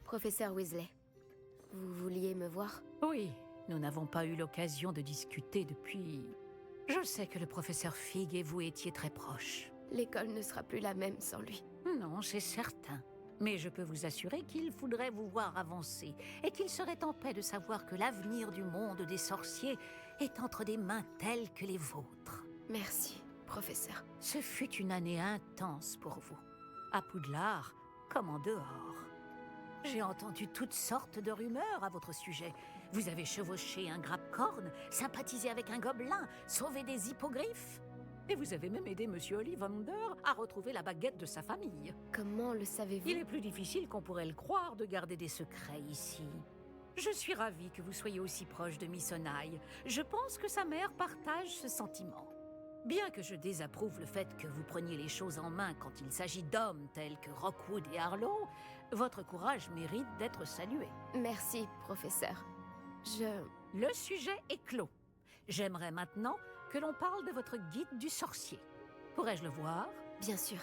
Professeur Weasley, vous vouliez me voir? Oui, nous n'avons pas eu l'occasion de discuter depuis... Je sais que le professeur Fig et vous étiez très proches. L'école ne sera plus la même sans lui. Non, c'est certain. Mais je peux vous assurer qu'il faudrait vous voir avancer et qu'il serait en paix de savoir que l'avenir du monde des sorciers est entre des mains telles que les vôtres. Merci, professeur. Ce fut une année intense pour vous, à Poudlard comme en dehors. J'ai entendu toutes sortes de rumeurs à votre sujet. Vous avez chevauché un grappe-corne, sympathisé avec un gobelin, sauvé des hippogriffes. Et vous avez même aidé Monsieur Ollivander à retrouver la baguette de sa famille. Comment le savez-vous? Il est plus difficile qu'on pourrait le croire de garder des secrets ici. Je suis ravie que vous soyez aussi proche de Miss Onaille. Je pense que sa mère partage ce sentiment. Bien que je désapprouve le fait que vous preniez les choses en main quand il s'agit d'hommes tels que Rockwood et Harlow, votre courage mérite d'être salué. Merci, professeur. Le sujet est clos. J'aimerais maintenant que l'on parle de votre guide du sorcier. Pourrais-je le voir? Bien sûr.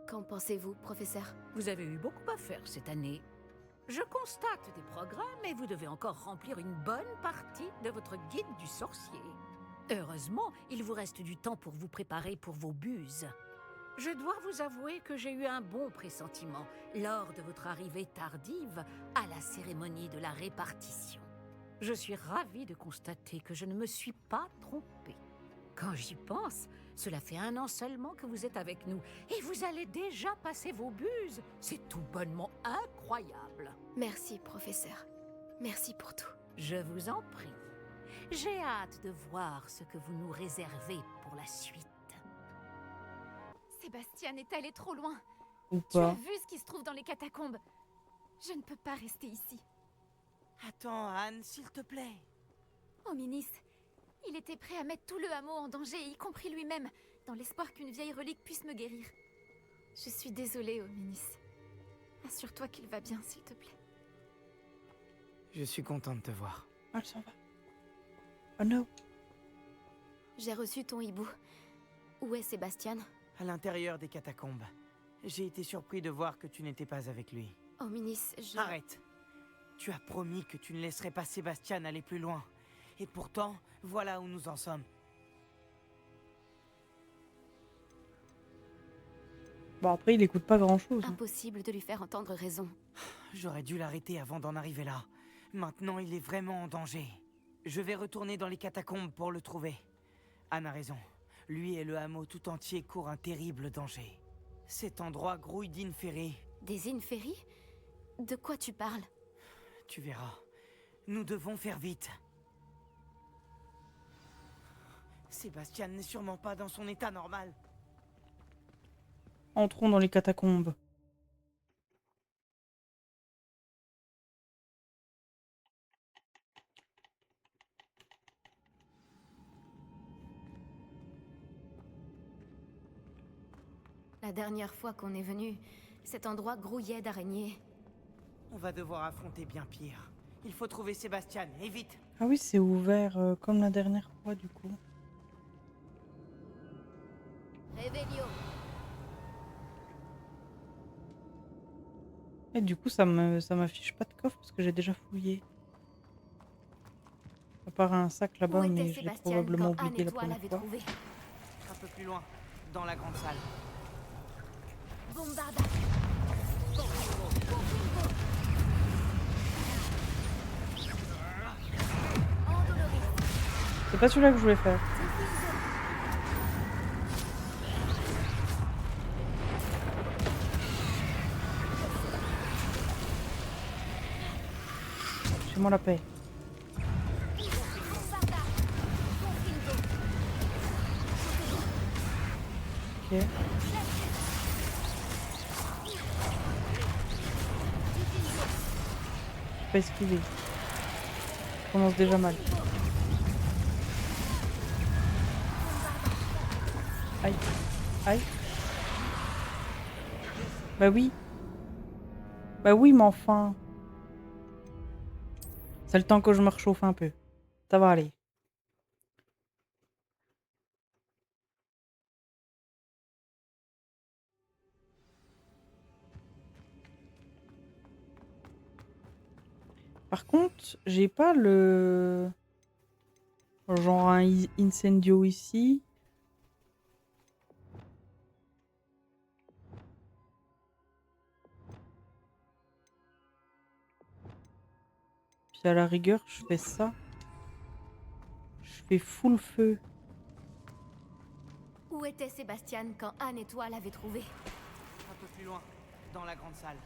Qu'en pensez-vous, professeur? Vous avez eu beaucoup à faire cette année. Je constate des progrès, mais vous devez encore remplir une bonne partie de votre guide du sorcier. Heureusement, il vous reste du temps pour vous préparer pour vos buses. Je dois vous avouer que j'ai eu un bon pressentiment lors de votre arrivée tardive à la cérémonie de la répartition. Je suis ravie de constater que je ne me suis pas trompée. Quand j'y pense, cela fait 1 an seulement que vous êtes avec nous et vous allez déjà passer vos buses. C'est tout bonnement incroyable. Merci, professeur. Merci pour tout. Je vous en prie. J'ai hâte de voir ce que vous nous réservez pour la suite. Sébastien est allé trop loin. Ou Tu as pas. vu ce qui se trouve dans les catacombes. Je ne peux pas rester ici. Attends, Anne, s'il te plaît. Ominis, il était prêt à mettre tout le hameau en danger, y compris lui-même, dans l'espoir qu'une vieille relique puisse me guérir. Je suis désolée, Ominis. Assure-toi qu'il va bien, s'il te plaît. Je suis content de te voir. Ah, elle s'en va. Oh non. J'ai reçu ton hibou. Où est Sébastien? À l'intérieur des catacombes. J'ai été surpris de voir que tu n'étais pas avec lui. Ominis, je... Arrête. Tu as promis que tu ne laisserais pas Sébastien aller plus loin. Et pourtant, voilà où nous en sommes. Bon, après, il écoute pas grand-chose. Impossible de lui faire entendre raison. J'aurais dû l'arrêter avant d'en arriver là. Maintenant, il est vraiment en danger. Je vais retourner dans les catacombes pour le trouver. Anne a raison. Lui et le hameau tout entier courent un terrible danger. Cet endroit grouille d'inféries. Des inféries? De quoi tu parles? Tu verras. Nous devons faire vite. Sébastien n'est sûrement pas dans son état normal. Entrons dans les catacombes. La dernière fois qu'on est venu, cet endroit grouillait d'araignées. On va devoir affronter bien pire. Il faut trouver Sébastien, et vite. Ah oui, c'est ouvert comme la dernière fois, du coup. Réveillon. Et du coup, ça m'affiche pas de coffre parce que j'ai déjà fouillé. À part un sac là-bas, Où était mais je l'ai Sébastien probablement quand Anne oublié et la toi première l'avez fois. trouvé? Un peu plus loin, dans la grande salle. Bombarda. Endoloris. C'est pas celui-là que je voulais faire. Fais-moi la paix. Bombarda. Confringo. Ok. J'ai pas esquivé. Ça commence déjà mal. Aïe. Aïe. Bah oui. Bah oui, mais enfin. C'est le temps que je me réchauffe un peu. Ça va aller. Par contre, j'ai pas le... Genre un incendio ici. Puis à la rigueur, je fais ça. Je fais full feu. Où était Sébastien quand Anne et toi l'avez trouvé? Un peu plus loin, dans la grande salle.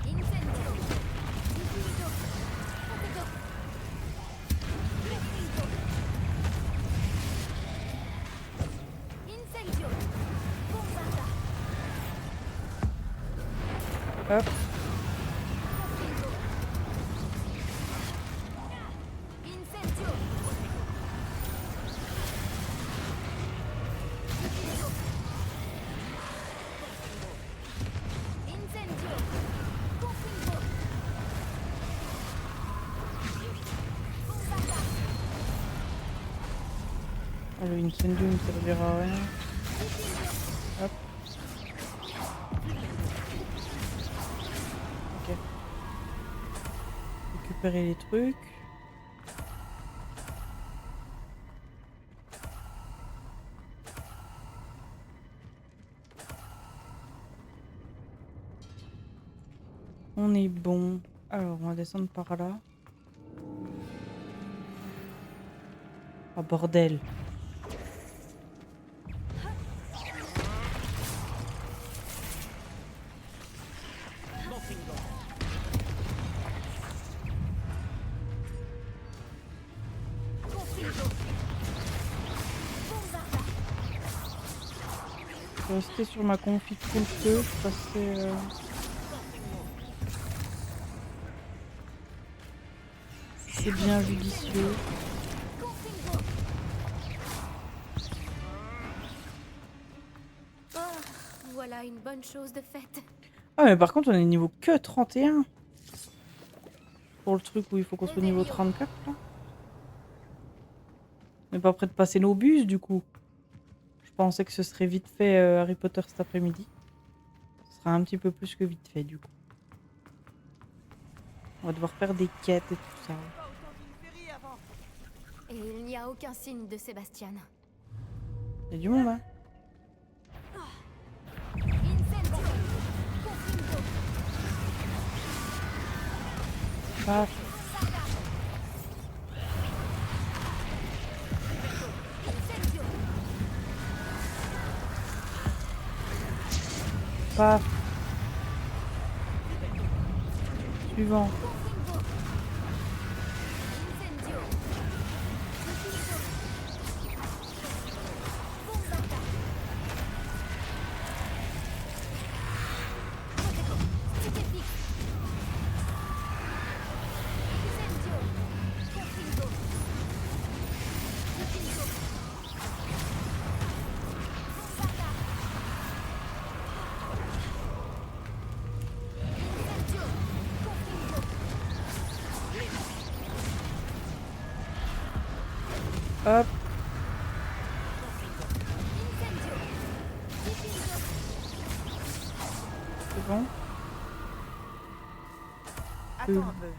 Incendio! Diffuso! Fuego! Refrigo! Incendio! Bombarda! Hop. Refrigo! Incendio! Diffuso! Incendio! Confringo! Bombarda! Ah, le incendio ne me servira à rien. Hop. Ok. Récupérer les trucs. On est bon. Alors, on va descendre par là. Oh bordel. Confringo! Bombarda! Je vais rester sur ma config full feu. Je passais... C'est bien judicieux. Confringo! Oh, voilà une bonne chose de faite. Ah mais par contre on est niveau que 31. Pour le truc où il faut qu'on soit niveau 34 là. On n'est pas prêt de passer nos bus du coup. Je pensais que ce serait vite fait Harry Potter cet après-midi. Ce sera un petit peu plus que vite fait du coup. On va devoir faire des quêtes et tout ça. Pas autant d'une féerie avant. Et il n'y a aucun signe de Sébastien. Il y a du monde hein. Incendio! Confringo! Paf, Incendio! paf. Suivant. Confringo! Incendio! Diffuso! Bombarda! Fuego! Stupéfique! Incendio! Confringo! Diffuso! Bombarda! Incendio! Confringo! Hop. Incendio! Diffuso! C'est bon. Attends un peu.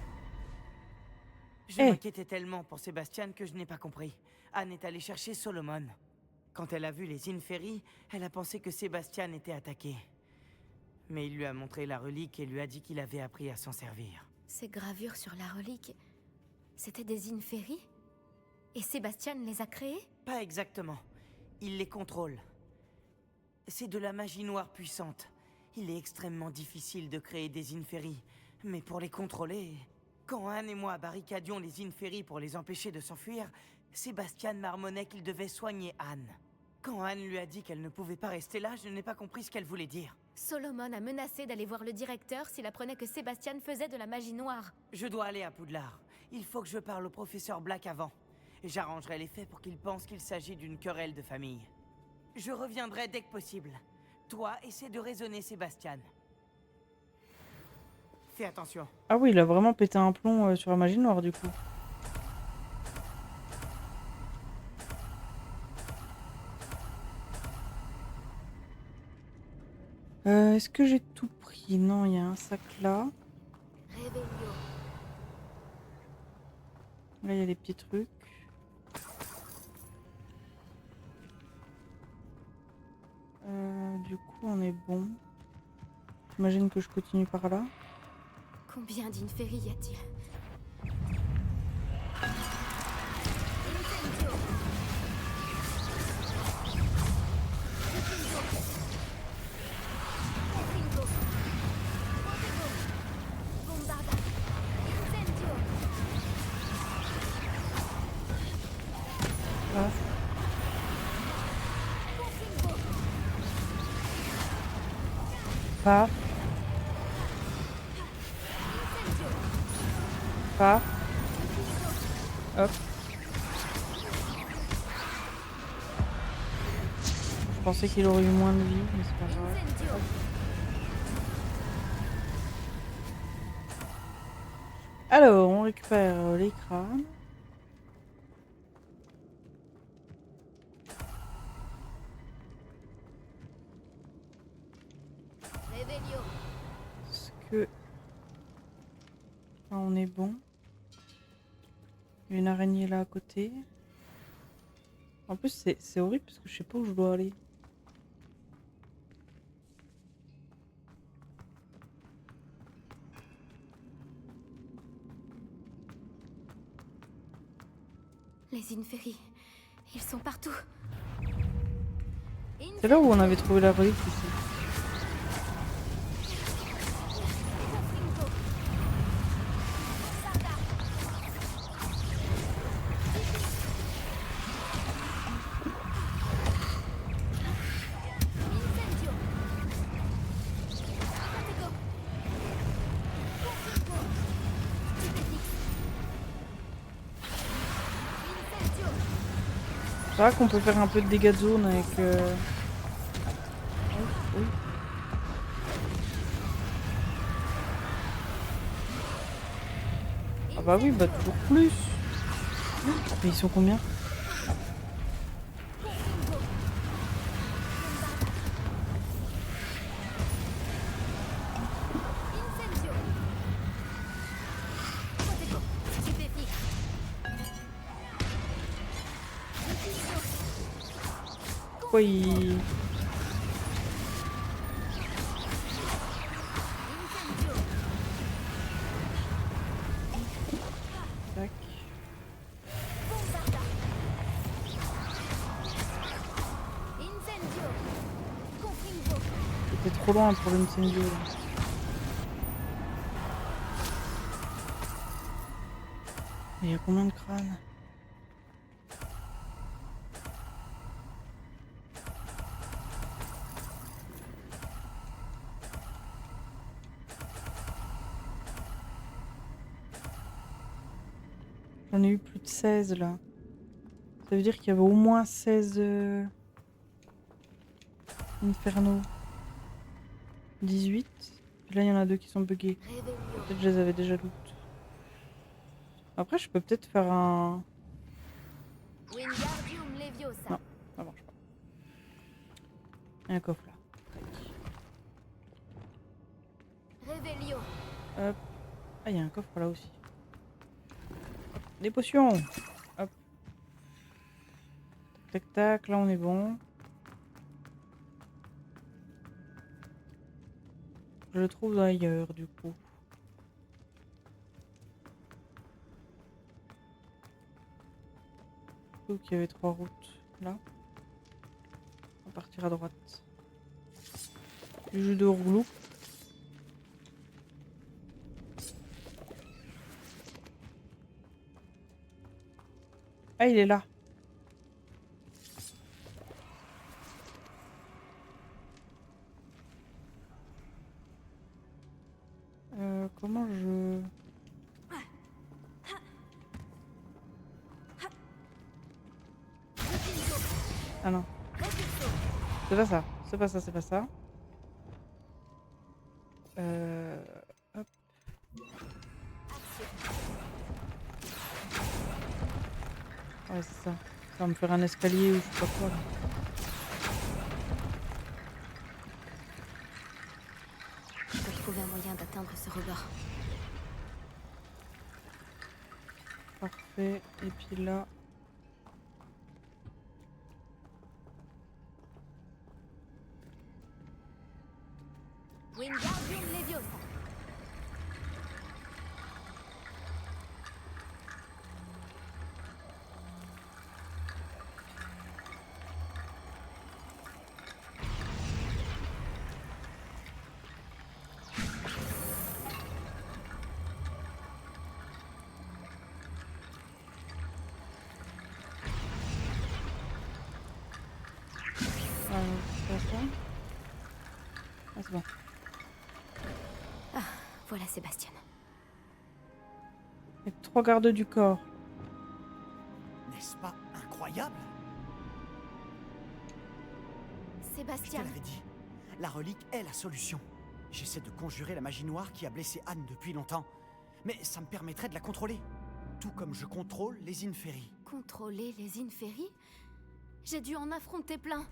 Je Eh. m'inquiétais tellement pour Sébastien que je n'ai pas compris. Anne est allée chercher Solomon. Quand elle a vu les Inferi, elle a pensé que Sébastien était attaqué. Mais il lui a montré la relique et lui a dit qu'il avait appris à s'en servir. Ces gravures sur la relique, c'était des Inferi? Et Sébastien les a créées? Pas exactement. Il les contrôle. C'est de la magie noire puissante. Il est extrêmement difficile de créer des Inferi. Mais pour les contrôler... Quand Anne et moi barricadions les Inferi pour les empêcher de s'enfuir, Sébastien marmonnait qu'il devait soigner Anne. Quand Anne lui a dit qu'elle ne pouvait pas rester là, je n'ai pas compris ce qu'elle voulait dire. Solomon a menacé d'aller voir le directeur s'il apprenait que Sébastien faisait de la magie noire. Je dois aller à Poudlard. Il faut que je parle au professeur Black avant. J'arrangerai les faits pour qu'il pense qu'il s'agit d'une querelle de famille. Je reviendrai dès que possible. Toi, essaie de raisonner Sébastien. Fais attention. Ah oui, il a vraiment pété un plomb sur la magie noire du coup. Est-ce que j'ai tout pris? Non, il y a un sac là. Revelio. Là, il y a des petits trucs. Du coup, on est bon. J'imagine que je continue par là. Combien d'Inferi y a-t-il? Incendio. Confringo. Protego. Bombarda. Incendio. Ah, Confringo. pas, Incendio. pas. Hop. Je pensais qu'il aurait eu moins de vie, mais c'est pas grave. Incendio. Alors, on récupère les crânes. Revelio. Est-ce que... Là, on est bon. Il y a une araignée là à côté. En plus, c'est horrible parce que je sais pas où je dois aller. Les Inferi. Ils sont partout. C'est là où on avait trouvé la relique ici. Confringo. Sarda. Incendio. Protego. Confringo. Stupéfix. Incendio. C'est vrai qu'on peut faire un peu de dégâts de zone avec... Oui, oui. Ah bah oui, bah toujours plus. Mais ils sont combien? Confringo. Incendio. Protego. Stupéfix. Pourquoi ils... Incendio. Tac. Bombarda. Incendio. Confringo. C'était trop loin pour l'incendio là. Mais il y a combien de crânes? J'en ai eu plus de 16 là. Ça veut dire qu'il y avait au moins 16 Inferno. 18. Et là, il y en a deux qui sont buggés. Revelio. Peut-être que je les avais déjà loot. Après, je peux peut-être faire un... Wingardium Leviosa. Non. Ça marche pas. Il y a un coffre là. Revelio. Hop. Ah, il y a un coffre là aussi. Hop. Des potions. Hop. Tac, tac, tac. Là, on est bon. Je le trouve ailleurs, du coup. Donc, il y avait 3 routes. Là. On va partir à droite. Du jus de rouleau. Ah, il est là. Comment je... Ah non. C'est pas ça. C'est pas ça, c'est pas ça. Hop. Ouais, c'est ça. Ça va me faire un escalier ou je sais pas quoi. Là. Je peux trouver un moyen d'atteindre ce rebord. Parfait. Et puis là. Wingardium Leviosa. C'est ça. Ah, c'est bon. Voilà Sébastien. Et 3 gardes du corps. N'est-ce pas incroyable? Je te Sébastien. l'avais dit, la relique est la solution. J'essaie de conjurer la magie noire qui a blessé Anne depuis longtemps. Mais ça me permettrait de la contrôler. Tout comme je contrôle les Inferi. Contrôler les Inferi? J'ai dû en affronter plein.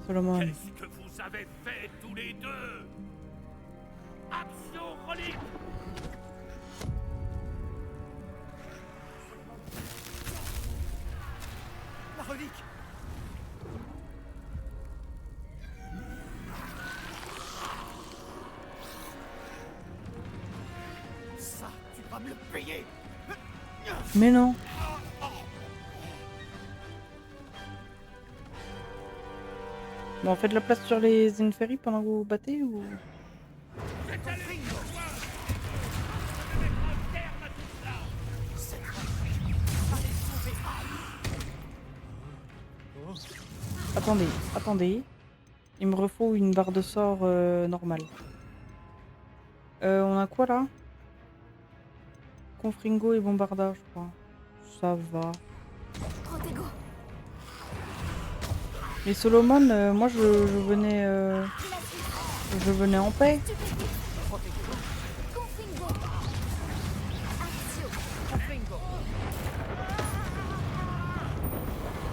Solomon. Qu'est-ce que vous avez fait tous les deux? Action relique! La relique! Ça, tu vas me le payer! Mais non. Bon, faites de la place sur les Inferi pendant que vous vous battez ou... Attendez, attendez. Il me refaut une barre de sort normale. On a quoi là? Confringo et bombardage, je crois. Ça va. Protego. Mais Solomon, moi je venais en paix. Confringo. Accio.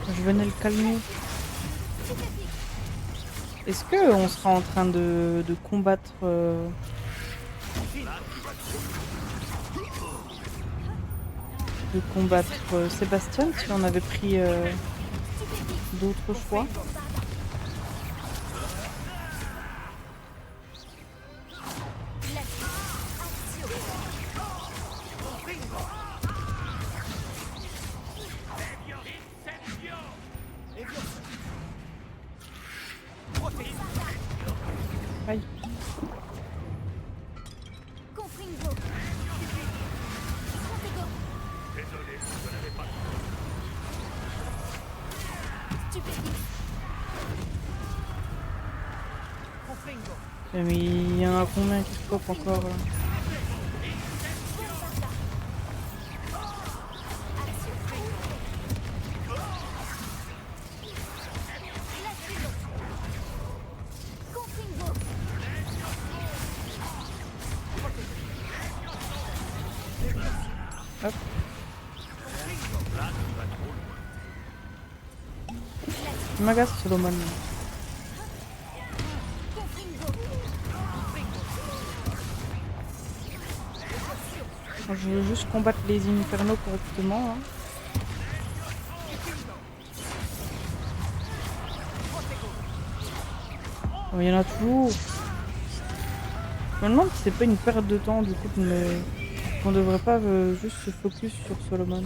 Je venais le calmer. Est-ce que on sera en train de combattre Sébastien si on avait pris d'autres choix? Aïe. Confringo. Protego. Désolé, je n'avais pas. Stupéfique. Mais il y en a combien qui se popent encore là? Confringo. Hop. Il m'agace Solomon. Je veux juste combattre les Infernos correctement. Hein. Oh, il y en a toujours. Je me demande si c'est pas une perte de temps du coup, mais on devrait pas juste se focus sur Solomon.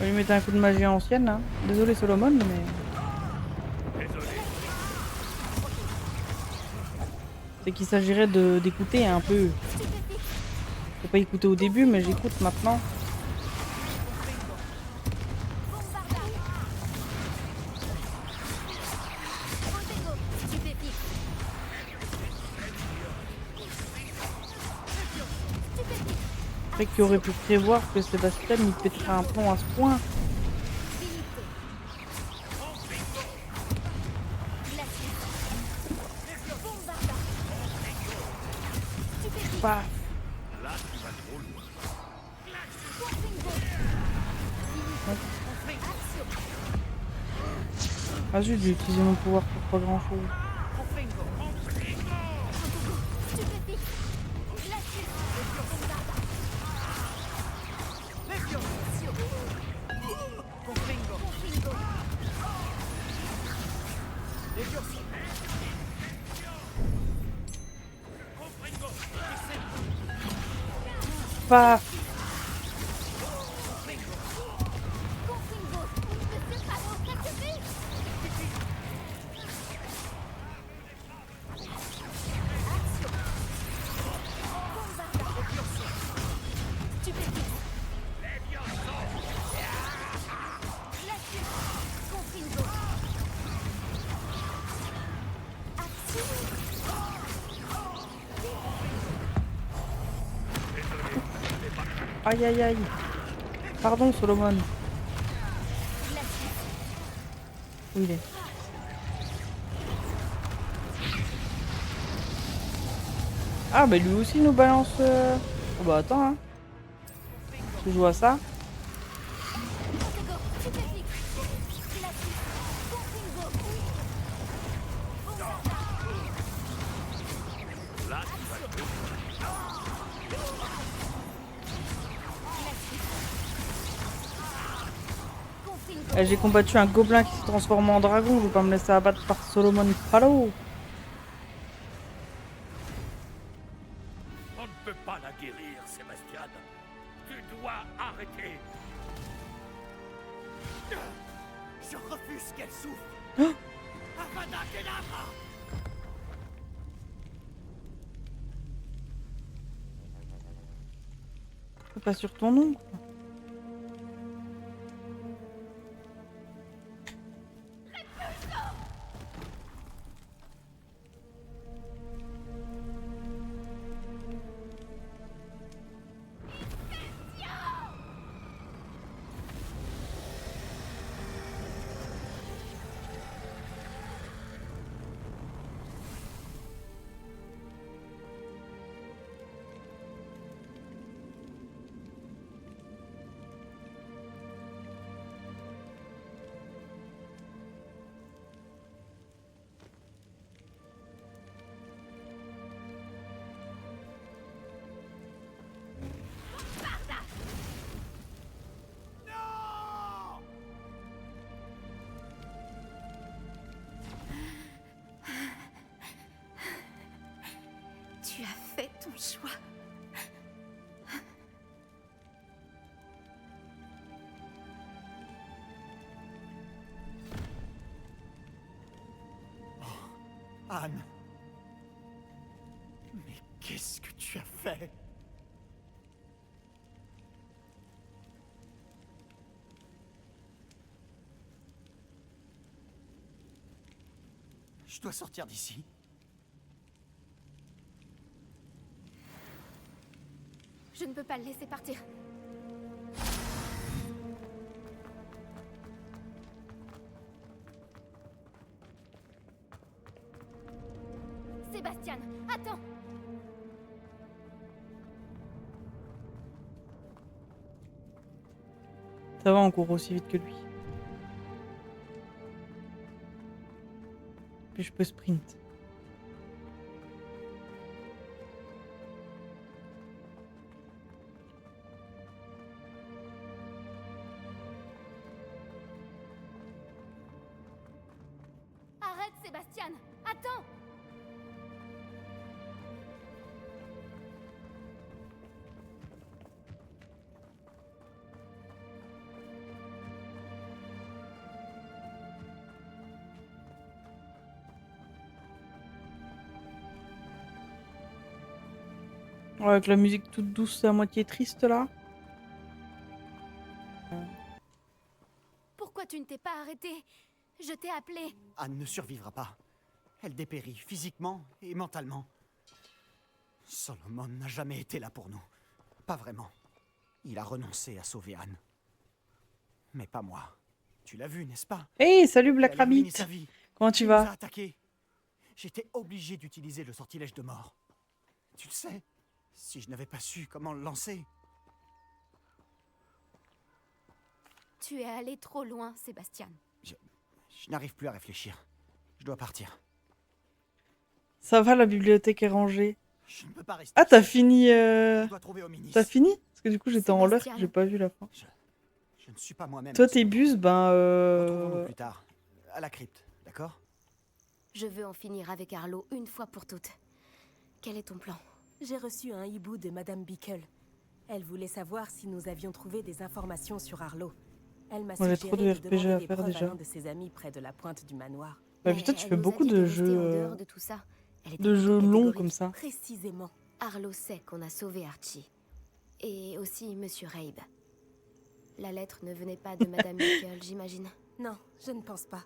On va lui mettre un coup de magie ancienne, hein. Désolé Solomon, mais... Désolé. C'est qu'il s'agirait d'écouter un peu. J'ai pas écouté au début, mais j'écoute maintenant. Après qui aurait pu prévoir que Sébastien il pèterait un plomb à ce point. Paf. Là, tu vas trop loin. Ah zut, j'ai utilisé mon pouvoir pour pas grand chose. Paf. Aïe aïe aïe. Pardon Solomon. Où il est? Ah bah lui aussi nous balance... Oh bah attends hein. Tu joues à ça? Là, tu vas trop loin. J'ai combattu un gobelin qui se transforme en dragon, je vais pas me laisser abattre par Solomon Palo. On ne peut pas la guérir, Sébastien. Tu dois arrêter. Je refuse qu'elle souffre. Avada Kedavra. C'est pas sur ton nom. Tu as fait ton choix. Anne. Mais qu'est-ce que tu as fait? Je dois sortir d'ici. Je ne peux pas le laisser partir. Sébastien, attends! Ça va, on court aussi vite que lui. Puis je peux sprint. Arrête, Sébastien! Attends! Ouais, avec la musique toute douce et à moitié triste là. Pourquoi tu ne t'es pas arrêté? Je t'ai appelé. Anne ne survivra pas. Elle dépérit physiquement et mentalement. Solomon n'a jamais été là pour nous. Pas vraiment. Il a renoncé à sauver Anne. Mais pas moi. Tu l'as vu, n'est-ce pas? Hey, salut Black Elle a ruiné Rabbit. sa vie. Comment tu Il nous a vas? attaqués. J'étais obligé d'utiliser le sortilège de mort. Tu le sais, si je n'avais pas su comment le lancer... Tu es allé trop loin, Sébastien. Je n'arrive plus à réfléchir. Je dois partir. Ça va, la bibliothèque est rangée. Je ne peux pas rester. Ah, t'as ici. fini Je dois trouver Hominis. T'as fini? Parce que du coup, j'étais en l'air, Sébastien. j'ai pas vu la fin. Je ne suis pas moi-même. Toi, en ce tes moment. bus, ben... Retrouvons-nous plus tard. À la crypte, d'accord? Je veux en finir avec Arlo une fois pour toutes. Quel est ton plan? J'ai reçu un hibou de Madame Bickle. Elle voulait savoir si nous avions trouvé des informations sur Arlo. Elle m'a Moi, j'ai suggéré trop de de RPG demander à des faire preuves déjà. à l'un de ses amis près de la pointe du manoir. Bah Mais putain, tu elle fais nous a beaucoup dit de rester en jeux... dehors de tout ça. Elle était de jeux plutôt longs catégorique. comme ça. Précisément. Arlo sait qu'on a sauvé Archie. Et aussi Monsieur Rabe. La lettre ne venait pas de Madame Bickle, j'imagine. Non, je ne pense pas.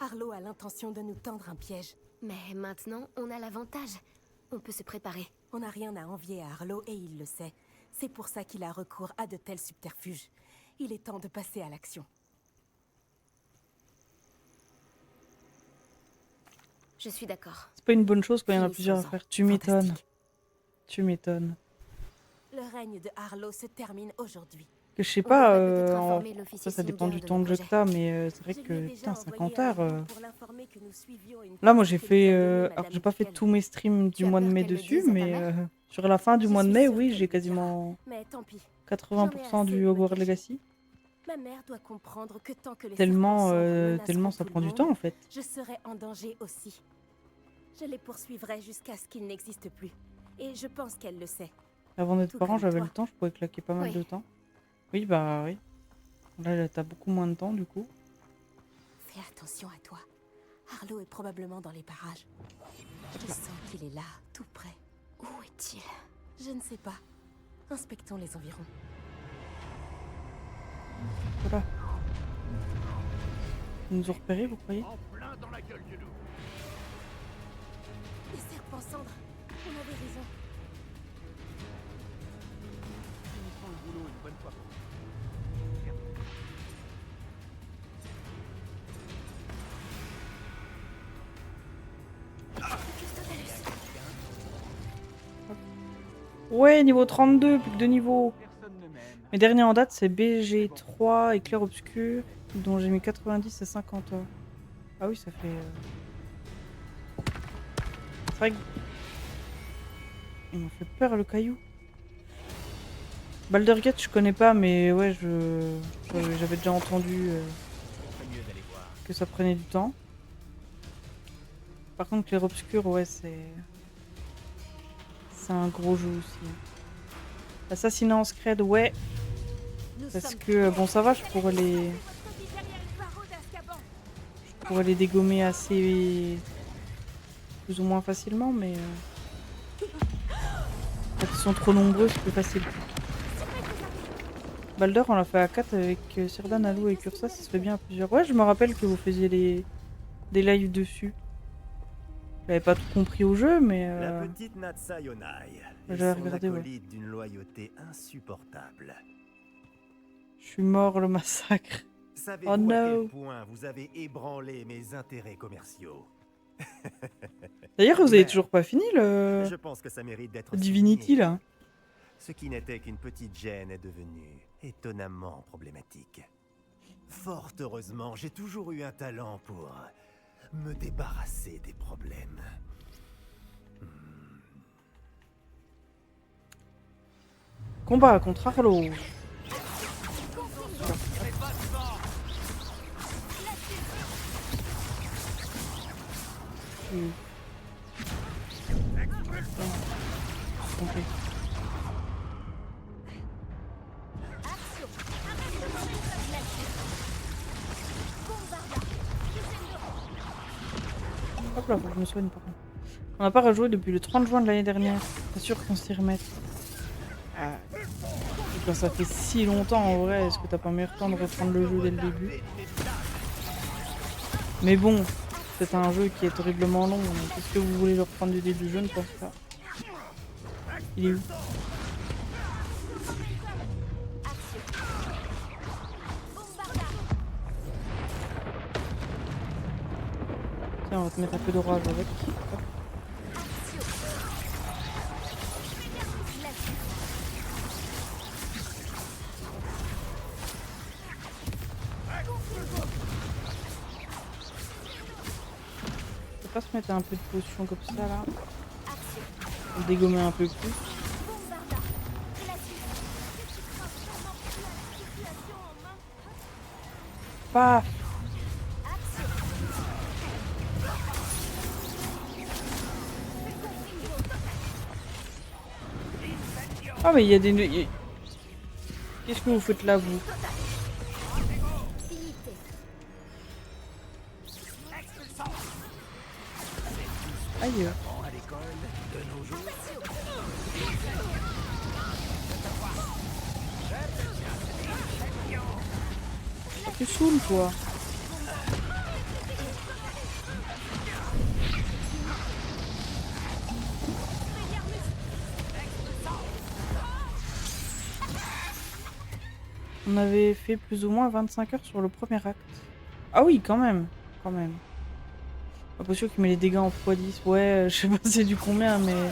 Arlo a l'intention de nous tendre un piège. Mais maintenant, on a l'avantage. On peut se préparer. On n'a rien à envier à Arlo et il le sait. C'est pour ça qu'il a recours à de tels subterfuges. Il est temps de passer à l'action. Je suis d'accord. C'est pas une bonne chose quand il y en a Finissons-en. plusieurs à faire. Tu m'étonnes. Fantastique. Tu m'étonnes. Le règne de Arlo se termine aujourd'hui. Que je sais On pas, devrait peut-être en- informer l'officier ça dépend Singer du de temps nos de jeu que projets. t'as, mais c'est vrai Je lui ai que, déjà putain, envoyé 50 un heures... hibou pour l'informer que nous suivions une Là, moi, piste j'ai que fait... nous a donnée alors, Madame j'ai pas fait Bickle. tous mes streams du as mois de peur mai qu'elle le dessus, dise à ta mais mère sur la fin du Je mois de suis mai, sûre oui, qu'elle j'ai le dira. quasiment Mais tant pis. 80% du Hogwarts Legacy. Ma mère doit comprendre que tant que les Tellement, serpents sombres menaceront tellement ça tout prend le du monde, temps, en fait. je serai en danger aussi. Je les poursuivrai jusqu'à ce qu'ils n'existent plus. Et je pense qu'elle le sait. Avant d'être Tout parent, comme j'avais toi. le temps, je pouvais claquer pas mal Oui. de temps. Oui, bah oui. Là, t'as beaucoup moins de temps, du coup. Fais attention à toi. Arlo est probablement dans les parages. Je sens qu'il est là, tout près. Où est-il? Je ne sais pas. Inspectons les environs. Voilà. Ils nous ont repérés, vous croyez? En plein dans la gueule du loup. Les serpents cendres. On avait raison. Finissons le boulot une bonne fois pour toutes. Ouais, niveau 32, plus que 2 niveaux. Personne ne m'aime. Mes derniers en date, c'est BG3 et Clair Obscur, dont j'ai mis 90 et 50 heures. Ah oui, ça fait... C'est vrai que... Il m'a fait peur, le caillou. Baldur's Gate, je connais pas, mais ouais, j'avais déjà entendu que ça prenait du temps. Par contre, Clair Obscur, ouais, c'est un gros jeu aussi. Assassinat en scred, ouais. Parce que, bon, ça va, je pourrais les dégommer assez... plus ou moins facilement, mais... Quand ils sont trop nombreux, c'est plus facile. Baldur, on l'a fait à 4 avec Sirdan, Alou et Cursa, ça se fait bien à plusieurs. Ouais, je me rappelle que vous faisiez des lives dessus. J'avais pas tout compris au jeu, mais... La petite Natsa Yonai et j'avais son regardé, ouais. acolyte d'une loyauté insupportable. Je suis mort, le massacre. Savez-vous Oh à no. quel point vous avez ébranlé mes intérêts commerciaux? D'ailleurs, vous avez Mais- toujours pas fini le Je pense que ça mérite d'être Divinity, souligné. là. Ce qui n'était qu'une petite gêne est devenu étonnamment problématique. Fort heureusement, j'ai toujours eu un talent pour me débarrasser des problèmes. Combat contre Arlo. Compris. Hop là, faut que je me soigne par contre. On n'a pas rejoué depuis le 30 juin de l'année dernière. Pas sûr qu'on s'y remette. Ah. Et quand ça fait si longtemps en vrai, est-ce que t'as pas meilleur temps de reprendre le jeu dès le début? Mais bon, c'est un jeu qui est horriblement long. Donc est-ce que vous voulez le reprendre du début du jeu? Je ne pense pas. Il est où? Tiens, on va te mettre un peu d'orage avec. Hop. On peut pas se mettre un peu de potion comme ça là? Pour dégommer un peu plus. Paf! Ah mais il y a des... Qu'est-ce que vous faites là, vous? Aïe. Tu saoules, toi. On avait fait plus ou moins 25 heures sur le premier acte. Ah oui, quand même. Quand même. Pas sûr qu'il met les dégâts en x10. Ouais, je sais pas c'est du combien, mais...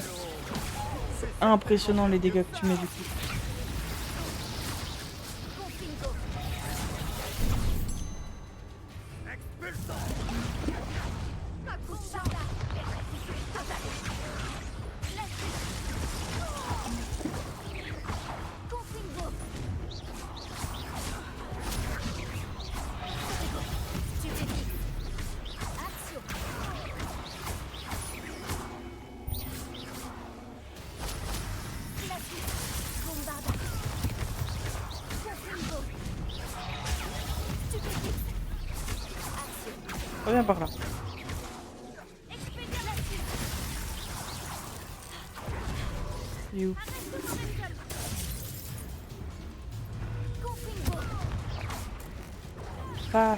C'est impressionnant les dégâts que tu mets du coup. Reviens par là. You. Ah.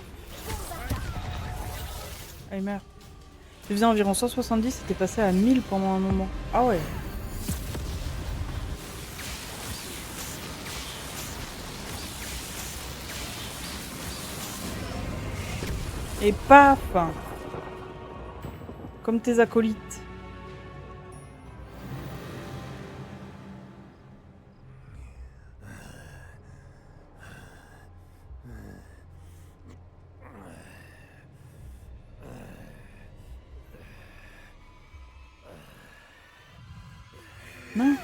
Ah, il meurt. Je faisais environ 170, c'était passé à 1000 pendant un moment. Ah ouais. Et paf! Comme tes acolytes. Non.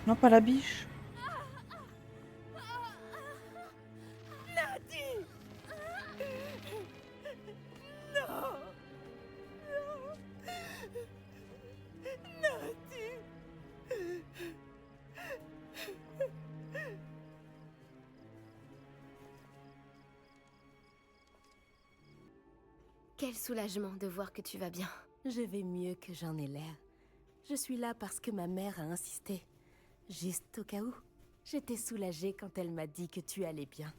Non, pas la biche. Quel soulagement de voir que tu vas bien. Je vais mieux que j'en ai l'air. Je suis là parce que ma mère a insisté. Juste au cas où. J'étais soulagée quand elle m'a dit que tu allais bien.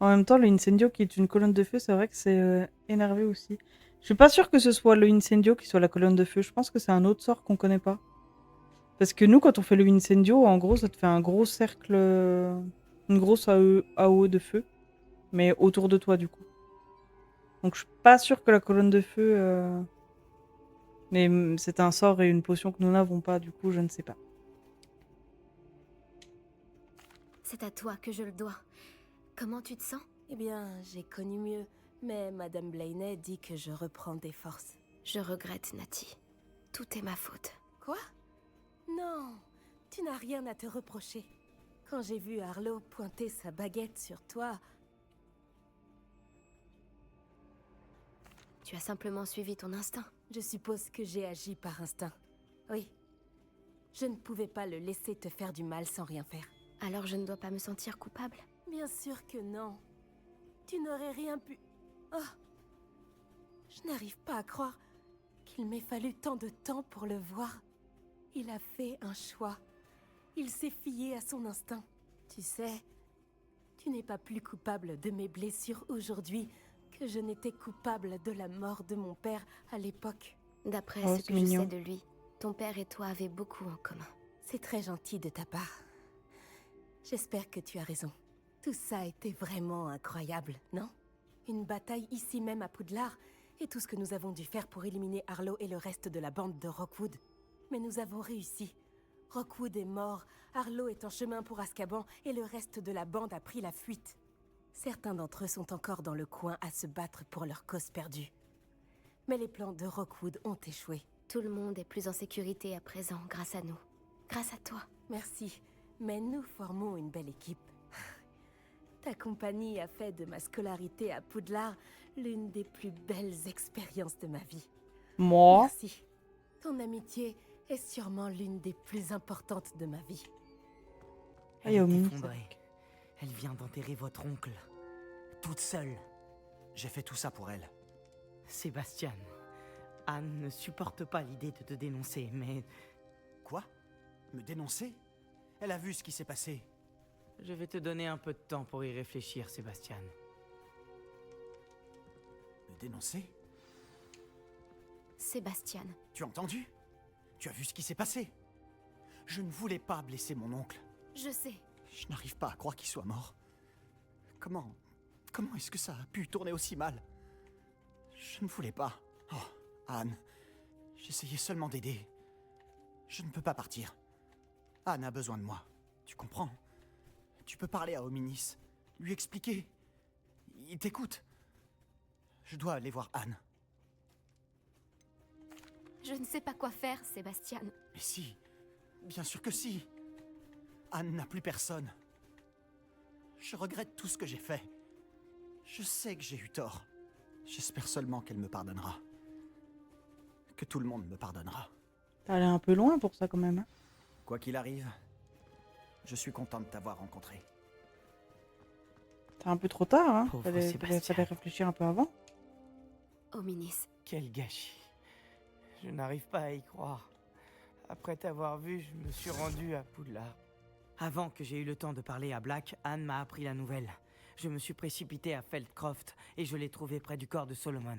En même temps, le incendio qui est une colonne de feu, c'est vrai que c'est énervé aussi. Je suis pas sûre que ce soit le incendio qui soit la colonne de feu. Je pense que c'est un autre sort qu'on connaît pas. Parce que nous, quand on fait le incendio, en gros, ça te fait un gros cercle, une grosse AOE de feu, mais autour de toi, du coup. Donc, je suis pas sûre que la colonne de feu... Mais c'est un sort et une potion que nous n'avons pas, du coup, je ne sais pas. C'est à toi que je le dois. Comment tu te sens? Eh bien, j'ai connu mieux, mais Madame Blaney dit que je reprends des forces. Je regrette, Natty. Tout est ma faute. Quoi? Non, tu n'as rien à te reprocher. Quand j'ai vu Arlo pointer sa baguette sur toi... Tu as simplement suivi ton instinct. Je suppose que j'ai agi par instinct. Oui. Je ne pouvais pas le laisser te faire du mal sans rien faire. Alors je ne dois pas me sentir coupable? Bien sûr que non. Tu n'aurais rien pu... Oh. Je n'arrive pas à croire qu'il m'ait fallu tant de temps pour le voir. Il a fait un choix. Il s'est fié à son instinct. Tu sais, tu n'es pas plus coupable de mes blessures aujourd'hui que je n'étais coupable de la mort de mon père à l'époque. D'après Oh, ce c'est que je mignon. sais de lui, ton père et toi avaient beaucoup en commun. C'est très gentil de ta part. J'espère que tu as raison. Tout ça a été vraiment incroyable, non? Une bataille ici même à Poudlard, et tout ce que nous avons dû faire pour éliminer Arlo et le reste de la bande de Rockwood. Mais nous avons réussi. Rockwood est mort, Arlo est en chemin pour Azkaban, et le reste de la bande a pris la fuite. Certains d'entre eux sont encore dans le coin à se battre pour leur cause perdue. Mais les plans de Rockwood ont échoué. Tout le monde est plus en sécurité à présent grâce à nous. Grâce à toi. Merci, mais nous formons une belle équipe. Ta compagnie a fait de ma scolarité à Poudlard l'une des plus belles expériences de ma vie. Moi, Merci. Ton amitié est sûrement l'une des plus importantes de ma vie. Elle Aïe, est Omi, effondrée. Elle vient d'enterrer votre oncle. Toute seule. J'ai fait tout ça pour elle. Sébastien, Anne ne supporte pas l'idée de te dénoncer, mais Quoi? Me dénoncer? Elle a vu ce qui s'est passé. je vais te donner un peu de temps pour y réfléchir, Sébastien. Me dénoncer? Sébastien. Tu as entendu? Tu as vu ce qui s'est passé? Je ne voulais pas blesser mon oncle. Je sais. Je n'arrive pas à croire qu'il soit mort. Comment est-ce que ça a pu tourner aussi mal? Je ne voulais pas. Oh, Anne, j'essayais seulement d'aider. Je ne peux pas partir. Anne a besoin de moi. Tu comprends? Tu peux parler à Hominis, lui expliquer. Il t'écoute. Je dois aller voir Anne. Je ne sais pas quoi faire, Sébastien. Mais si, bien sûr que si. Anne n'a plus personne. Je regrette tout ce que j'ai fait. Je sais que j'ai eu tort. J'espère seulement qu'elle me pardonnera. Que tout le monde me pardonnera. t'es allé un peu loin pour ça quand même. Hein. Quoi qu'il arrive, je suis content de t'avoir rencontré. C'est un peu trop tard, hein. Pauvre Fallait Sébastien. réfléchir un peu avant. Hominis. Quel gâchis. Je n'arrive pas à y croire. Après t'avoir vu, je me suis rendu à Poudlard. Avant que j'aie eu le temps de parler à Black, Anne m'a appris la nouvelle. Je me suis précipité à Feldcroft et je l'ai trouvée près du corps de Solomon.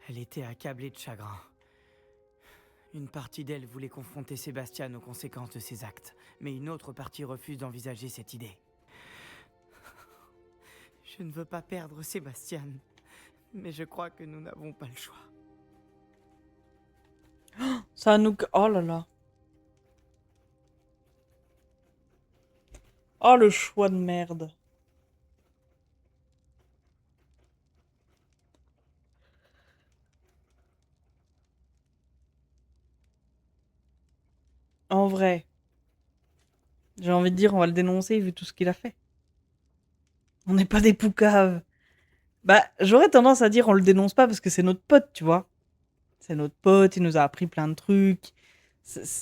Elle était accablée de chagrin. Une partie d'elle voulait confronter Sébastien aux conséquences de ses actes, mais une autre partie refuse d'envisager cette idée. Je ne veux pas perdre Sébastien, mais je crois que nous n'avons pas le choix. Ça nous... Oh là là. Oh le choix de merde. En vrai, j'ai envie de dire, on va le dénoncer vu tout ce qu'il a fait. On n'est pas des poucaves. Bah, j'aurais tendance à dire on le dénonce pas parce que c'est notre pote, tu vois. C'est notre pote, il nous a appris plein de trucs.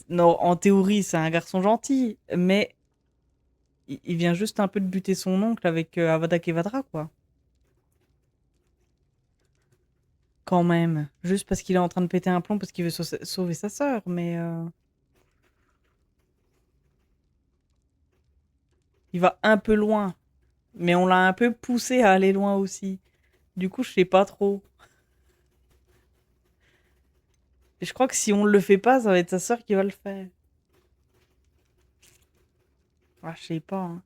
Non, en théorie, c'est un garçon gentil, mais il vient juste un peu de buter son oncle avec Avada Kedavra, quoi. Quand même. Juste parce qu'il est en train de péter un plomb parce qu'il veut sauver sa sœur, mais... Il va un peu loin. Mais on l'a un peu poussé à aller loin aussi. Du coup, je sais pas trop. Et je crois que si on le fait pas, ça va être sa sœur qui va le faire. Ah, je sais pas. Hein.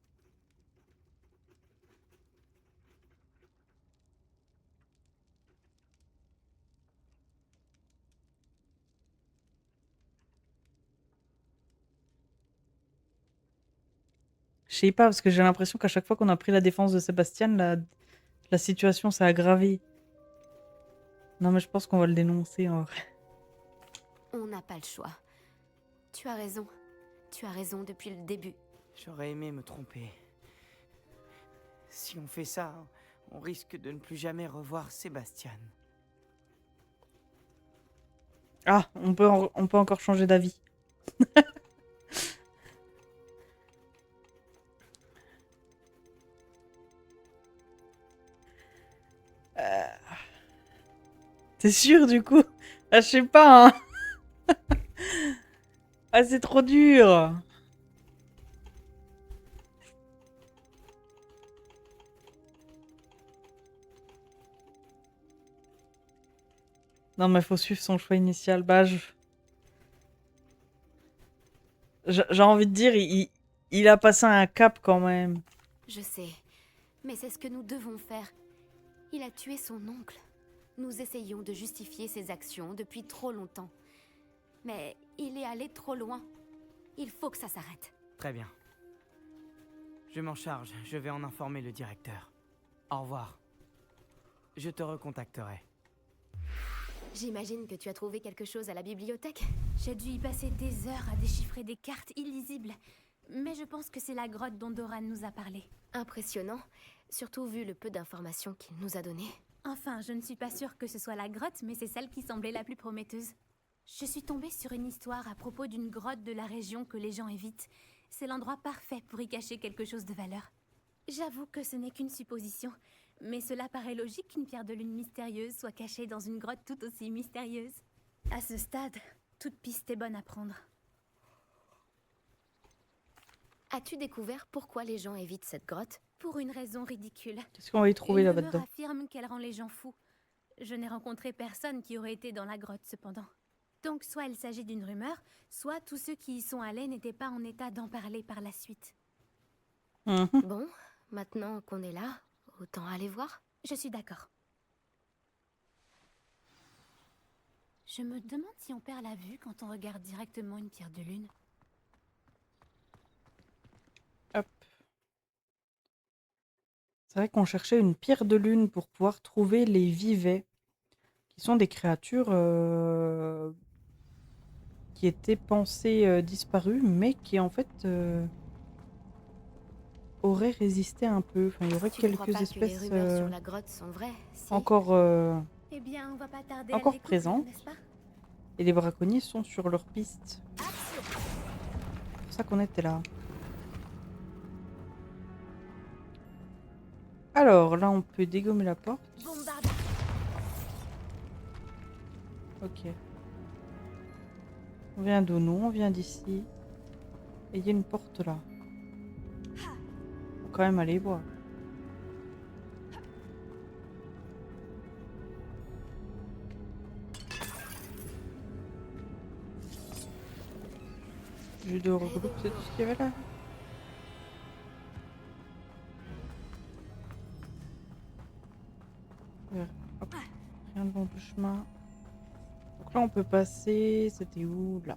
Je sais pas, parce que j'ai l'impression qu'à chaque fois qu'on a pris la défense de Sébastien, la situation s'est aggravée. Non, mais je pense qu'on va le dénoncer en vrai. On n'a pas le choix. Tu as raison. Tu as raison depuis le début. J'aurais aimé me tromper. Si on fait ça, on risque de ne plus jamais revoir Sébastien. Ah, on peut encore changer d'avis. T'es sûr du coup? Ah, je sais pas, hein. Ah, c'est trop dur. Non, mais faut suivre son choix initial. Bah, j'ai envie de dire, il a passé un cap quand même. Je sais, mais c'est ce que nous devons faire. Il a tué son oncle. Nous essayons de justifier ses actions depuis trop longtemps. Mais il est allé trop loin. Il faut que ça s'arrête. Très bien. Je m'en charge, je vais en informer le directeur. Au revoir. Je te recontacterai. J'imagine que tu as trouvé quelque chose à la bibliothèque. J'ai dû y passer des heures à déchiffrer des cartes illisibles. Mais je pense que c'est la grotte dont Doran nous a parlé. Impressionnant, surtout vu le peu d'informations qu'il nous a données. Enfin, je ne suis pas sûre que ce soit la grotte, mais c'est celle qui semblait la plus prometteuse. Je suis tombée sur une histoire à propos d'une grotte de la région que les gens évitent. C'est l'endroit parfait pour y cacher quelque chose de valeur. J'avoue que ce n'est qu'une supposition, mais cela paraît logique qu'une pierre de lune mystérieuse soit cachée dans une grotte tout aussi mystérieuse. À ce stade, toute piste est bonne à prendre. As-tu découvert pourquoi les gens évitent cette grotte? Pour une raison ridicule. Qu'est-ce qu'on va y trouver Une là-bas rumeur dedans? affirme qu'elle rend les gens fous. Je n'ai rencontré personne qui aurait été dans la grotte cependant. Donc soit il s'agit d'une rumeur, soit tous ceux qui y sont allés n'étaient pas en état d'en parler par la suite. Bon, maintenant qu'on est là, autant aller voir. Je suis d'accord. Je me demande si on perd la vue quand on regarde directement une pierre de lune. Hop. C'est vrai qu'on cherchait une pierre de lune pour pouvoir trouver les vivets, qui sont des créatures qui étaient pensées disparues, mais qui en fait auraient résisté un peu. Enfin, il y aurait Tu ne crois quelques pas que les espèces rumeurs sur la grotte sont vraies, si? encore, Eh bien, on va pas tarder encore à le découvrir, présentes. n'est-ce pas? Et les braconniers sont sur leur piste. C'est pour ça qu'on était là. Alors, là, on peut dégommer la porte. Bombarda. Ok. On vient d'où? Non, on vient d'ici. Et il y a une porte là. Faut quand même aller voir. Jus de regroupe, c'est tout ce qu'il y avait là. Hop. Rien devant le chemin. Donc là, on peut passer. C'était où? Là.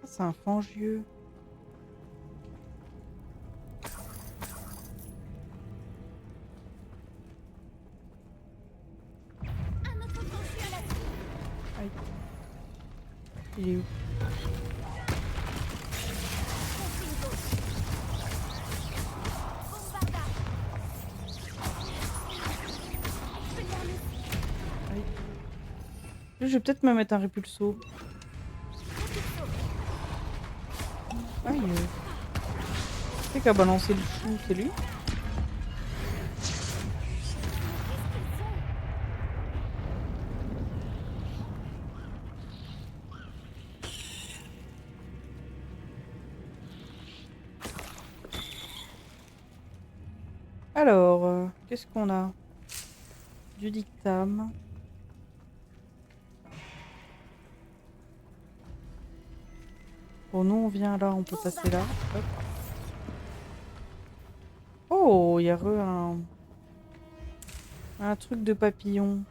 Ah, c'est un fangieux. Aïe. Il est où? Aïe. Là, je vais peut-être me mettre un répulso. Aïe. C'est qui a balancé le chou? C'est lui? Alors, qu'est-ce qu'on a? Du dictame. Bon, nous on vient là, on peut passer là. Hop. Oh, il y a un truc de papillon.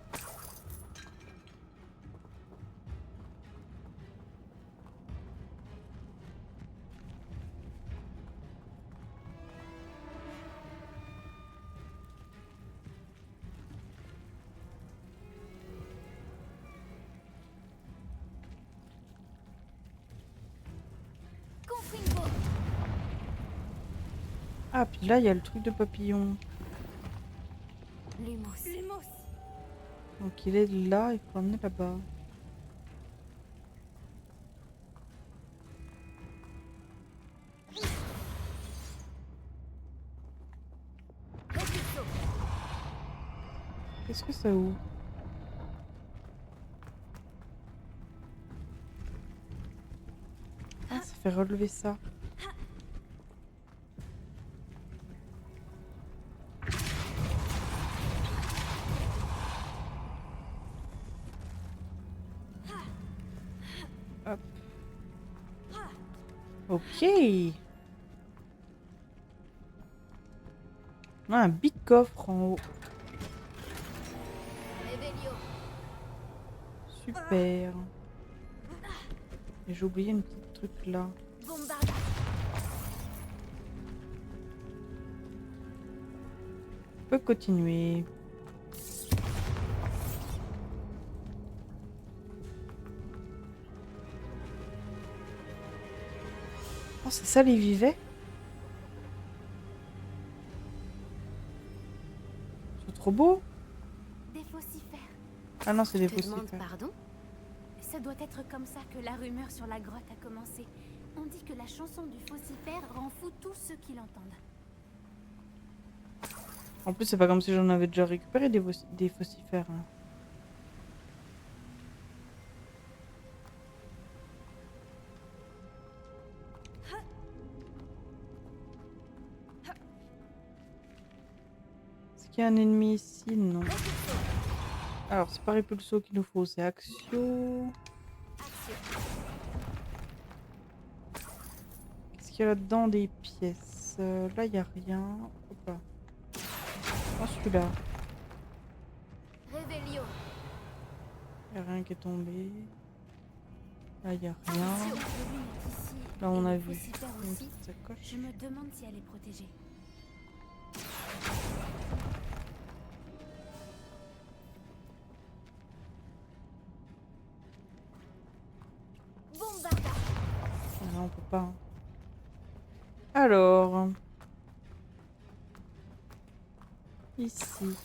Ah, puis là, il y a le truc de papillon. Lumos. Donc il est là, il faut l'emmener là-bas. Qu'est-ce que ça ouvre? Ah, ça fait relever ça. Hop. Ok. On a un big coffre en haut. Super. Et j'ai oublié une petite truc là. On peut continuer. Oh, c'est ça les vivets? C'est trop beau. Des faucifères. Ah non, c'est des Je te demande faucifères. pardon? Ça doit être comme ça que la rumeur sur la grotte a commencé. On dit que la chanson du faucifère rend fou tous ceux qui l'entendent. En plus, c'est pas comme si j'en avais déjà récupéré des faucifères. Hein. Est-ce qu'il y a un ennemi ici? Non. Alors, c'est pas Repulso qu'il nous faut, c'est Axio. Qu'est-ce qu'il y a là-dedans? Des pièces. Là, il n'y a rien. Hop là. Oh, celui-là. Il n'y a rien qui est tombé. Là, il n'y a rien. Là, on a vu une petite sacoche. Je me demande si elle est protégée. Ah, on peut pas. Hein. Alors. Ici.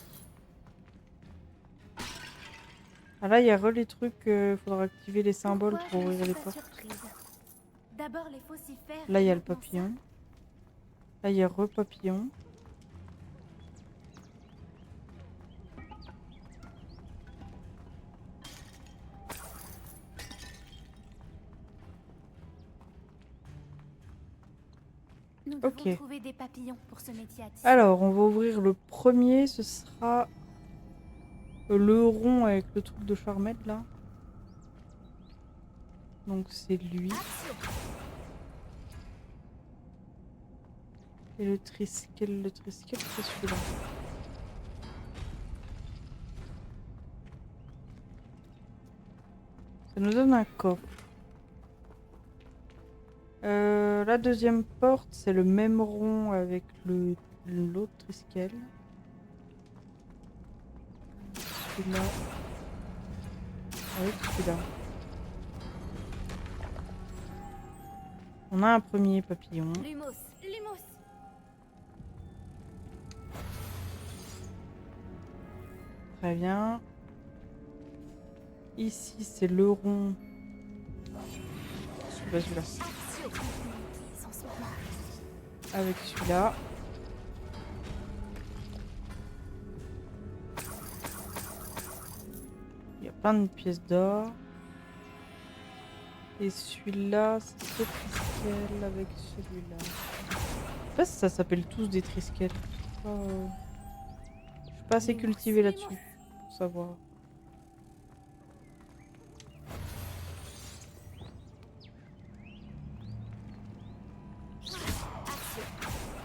Ah là, il y a les trucs. Faudra activer les symboles Pourquoi pour je ne ouvrir suis les pas portes. surprise? D'abord les faucifères. Là, il y a et le maintenant papillon. Là, il y a repapillon. Nous devons Ok. trouver des papillons pour ce métier à tisser. Alors, on va ouvrir le premier. Ce sera le rond avec le truc de Charmed là. Donc, c'est lui. Et le triskel c'est celui-là. Ça nous donne un coffre. La deuxième porte, c'est le même rond avec l'autre triskel. Celui-là. Avec celui-là. On a un premier papillon. Lumos. Très bien. Ici, c'est le rond. Celui-là. Avec celui-là. Il y a plein de pièces d'or. Et celui-là, c'est ce triskel avec celui-là. Je sais pas si ça s'appelle tous des triskels. Je suis pas assez cultivée là-dessus pour savoir.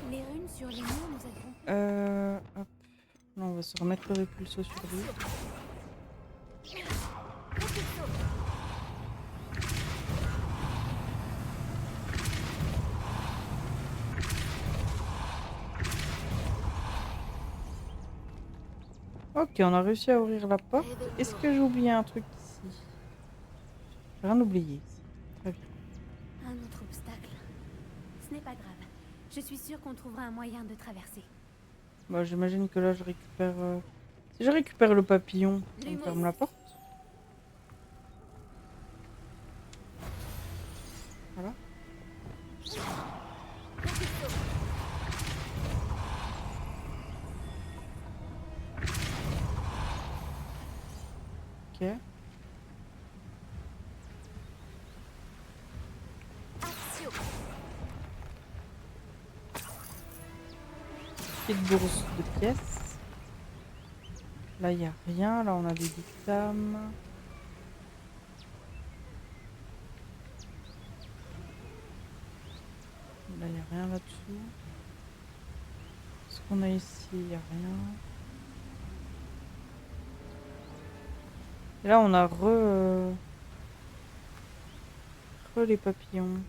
Les runes sur les murs nous aideront. Hop. Là, on va se remettre le repulso sur lui. Ok, on a réussi à ouvrir la porte. Est-ce que j'ai oublié un truc ici? J'ai rien oublié. Très bien. Un autre obstacle. Ce n'est pas grave. Je suis sûre qu'on trouvera un moyen de traverser. Bon, j'imagine que là, je récupère Si je récupère le papillon, on Lumos. ferme la porte. Voilà. Ok. Accio. Petite bourse de pièces. Là, il n'y a rien. Là, on a des dictames. Là, il n'y a rien là-dessous. Ce qu'on a ici, il n'y a rien. Et là, on a les papillons.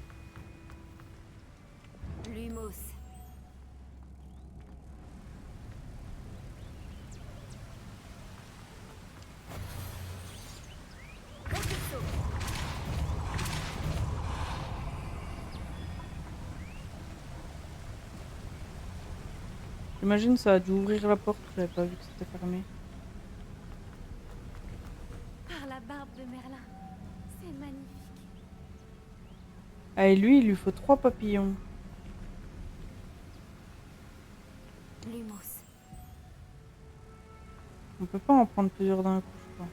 Lumos. Recurso. J'imagine ça a dû ouvrir la porte. J'avais pas vu que c'était fermé. Par la barbe de Merlin. C'est magnifique. Ah, et lui, il lui faut 3 papillons. Lumos. On peut pas en prendre plusieurs d'un coup, je crois.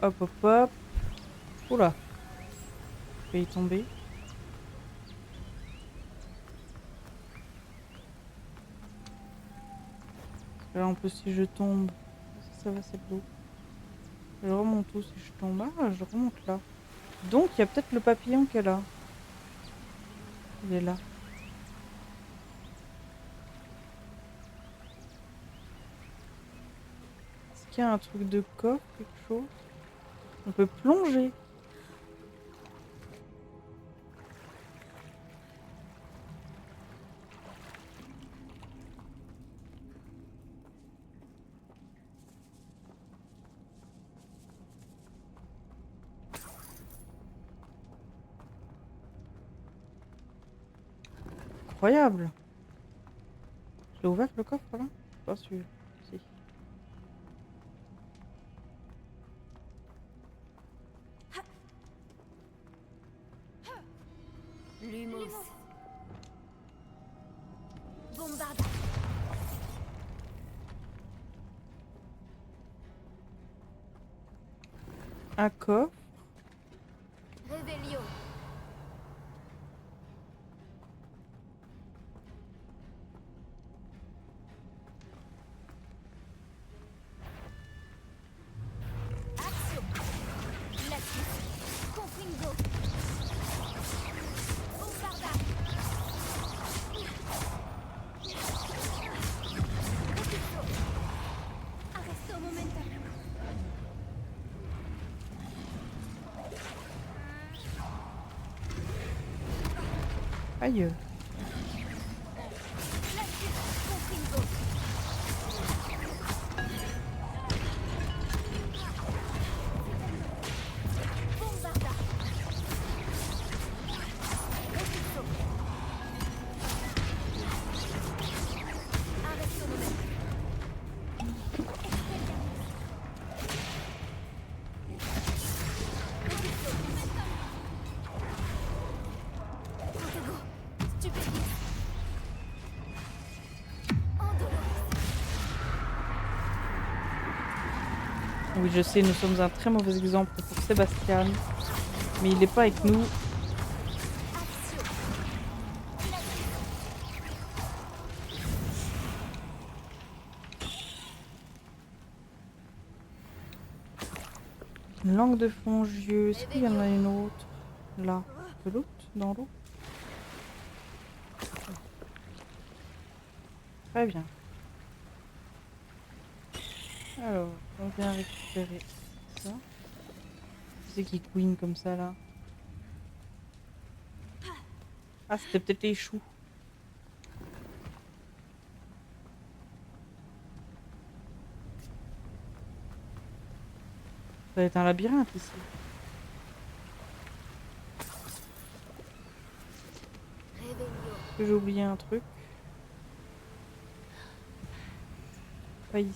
Hop, hop, hop. Oula. Je vais y tomber. Parce que là, en plus, si je tombe, ça va, c'est de l'eau. Je remonte où si je tombe? Ah, je remonte là. Donc, il y a peut-être le papillon qui est là. Il est là. Est-ce qu'il y a un truc de coffre, quelque chose? On peut plonger. Incroyable. J'ai ouvert le coffre là? Pas sûr. Si. Lumos. Bombarda. Un coffre. Revelio. Accio. Latus. Confringo. Bombarda. Recurso. Arresto momentum. Aïe. Latus. Confringo. Bombarda. Recurso. Arresto momentum. Protego. Stupéfiant. Endoloris. Oui, je sais, nous sommes un très mauvais exemple pour Sébastien. Mais il n'est pas avec nous. Accio. Une langue de fongieux. Est-ce qu'il y en a une autre? Là. De l'autre? Dans l'eau? Très bien. Alors, on vient récupérer ça. C'est qui couine comme ça là? Ah, c'était peut-être les choux. Ça va être un labyrinthe ici. Réveillon. Est-ce que j'ai oublié un truc? Pas ici.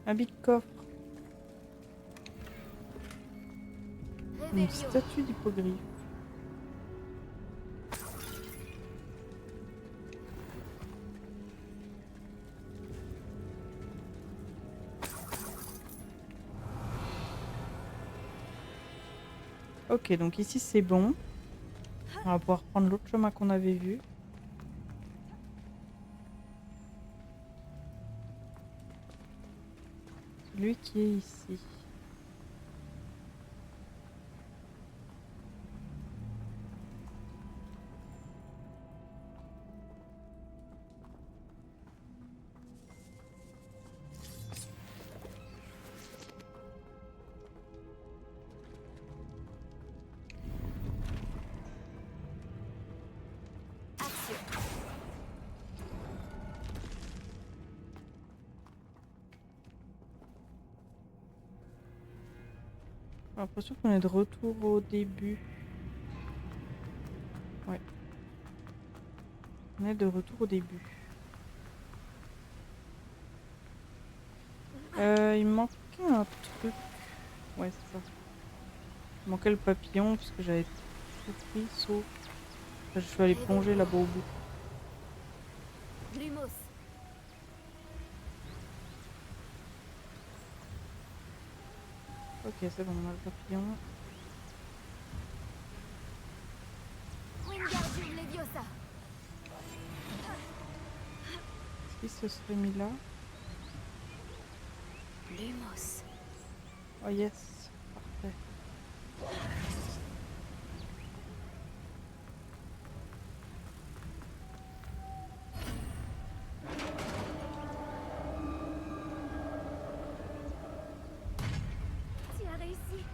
Un big coffre. Une Réveillon. statue d'hippogriffe. Ok, donc ici c'est bon. On va pouvoir prendre l'autre chemin qu'on avait vu. Celui qui est ici. Action. J'ai l'impression qu'on est de retour au début. Ouais. On est de retour au début. Il me manquait un truc. Ouais, c'est ça. Il manquait le papillon parce que j'avais tout pris sauf. Enfin, je suis allée plonger là-bas au bout. Lumos. Ok, c'est bon, on a le papillon. Wingardium Leviosa. Est-ce qu'il se serait mis là? Lumos. Oh yes, parfait. Tu as réussi.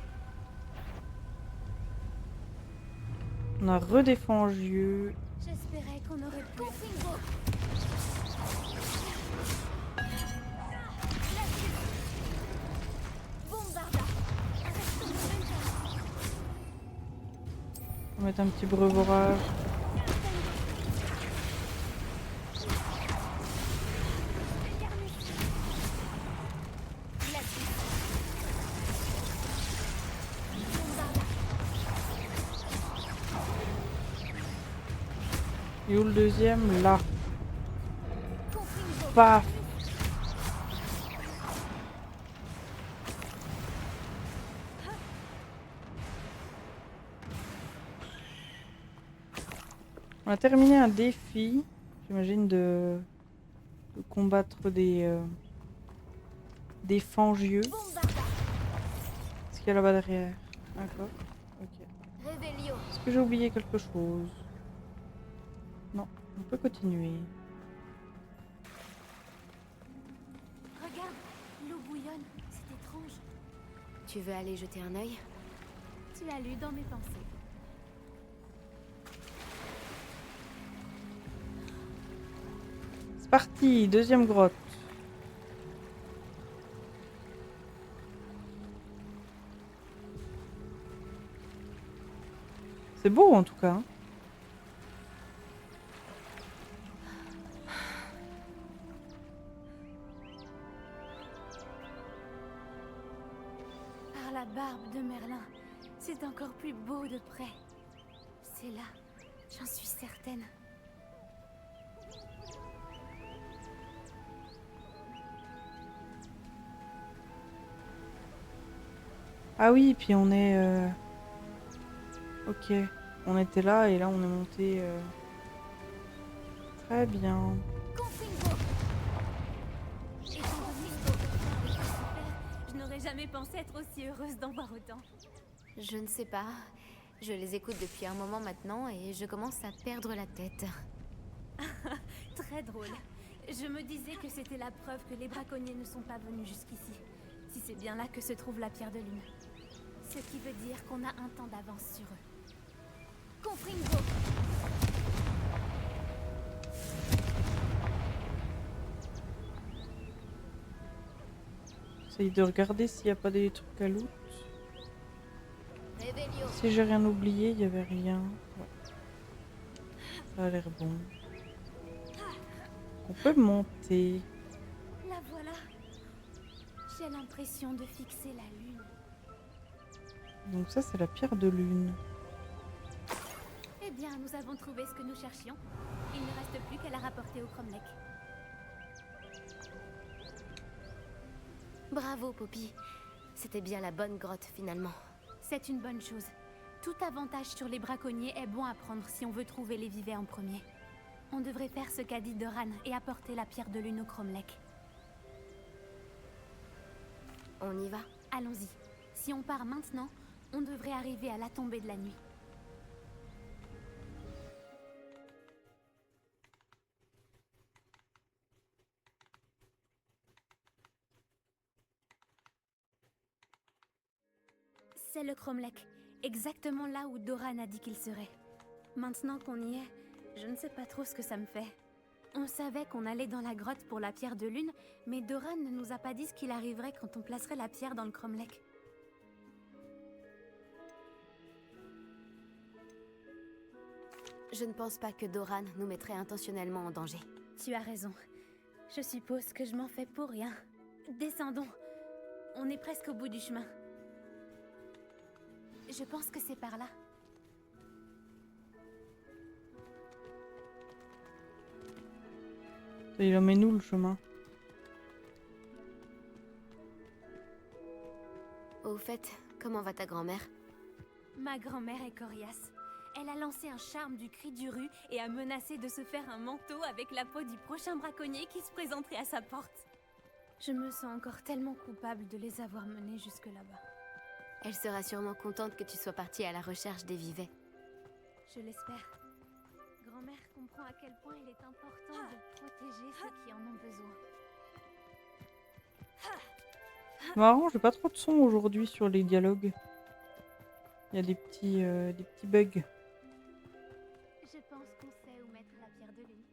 On a redéfendu. J'espérais qu'on aurait pu. Confringo. Bombarda. On va mettre un petit breuvage. Et où le deuxième? Là. Paf. On a terminé un défi, j'imagine, de combattre des fangieux. Est-ce qu'il y a là-bas derrière? D'accord. Ok. Réveillon. Est-ce que j'ai oublié quelque chose? Non, on peut continuer. Regarde, l'eau bouillonne. C'est étrange. Tu veux aller jeter un œil? Tu as lu dans mes pensées. C'est parti, deuxième grotte. C'est beau en tout cas. Hein. Par la barbe de Merlin, c'est encore plus beau de près. C'est là, j'en suis certaine. Ah oui, puis on est... Ok, on était là et là on est monté... Très bien. Confringo. Étant donné ce que je n'aurais jamais pensé être aussi heureuse d'en voir autant. Je ne sais pas. Je les écoute depuis un moment maintenant et je commence à perdre la tête. Très drôle. Je me disais que c'était la preuve que les braconniers ne sont pas venus jusqu'ici. Si c'est bien là que se trouve la pierre de lune. Ce qui veut dire qu'on a un temps d'avance sur eux. Confringo! J'essaye de regarder s'il n'y a pas des trucs à loot. Revelio. Si j'ai rien oublié, il n'y avait rien. Ouais. Ça a l'air bon. On peut monter. La voilà. J'ai l'impression de fixer la lune. Donc ça, c'est la pierre de lune. Eh bien, nous avons trouvé ce que nous cherchions. Il ne reste plus qu'à la rapporter au Cromlech. Bravo, Poppy. C'était bien la bonne grotte, finalement. C'est une bonne chose. Tout avantage sur les braconniers est bon à prendre si on veut trouver les vivets en premier. On devrait faire ce qu'a dit Doran et apporter la pierre de lune au Cromlech. On y va? Allons-y. Si on part maintenant, on devrait arriver à la tombée de la nuit. C'est le Cromlech, exactement là où Doran a dit qu'il serait. Maintenant qu'on y est, je ne sais pas trop ce que ça me fait. On savait qu'on allait dans la grotte pour la pierre de lune, mais Doran ne nous a pas dit ce qu'il arriverait quand on placerait la pierre dans le Cromlech. Je ne pense pas que Doran nous mettrait intentionnellement en danger. Tu as raison. Je suppose que je m'en fais pour rien. Descendons. On est presque au bout du chemin. Je pense que c'est par là. Il emmène où le chemin? Au fait, comment va ta grand-mère? Ma grand-mère est coriace. Elle a lancé un charme du cri du rue et a menacé de se faire un manteau avec la peau du prochain braconnier qui se présenterait à sa porte. Je me sens encore tellement coupable de les avoir menés jusque là-bas. Elle sera sûrement contente que tu sois partie à la recherche des vivets. Je l'espère. Grand-mère comprend à quel point il est important de protéger ceux qui en ont besoin. Marrant, j'ai pas trop de son aujourd'hui sur les dialogues. Il y a des petits bugs. Je pense qu'on sait où mettre la pierre de lune.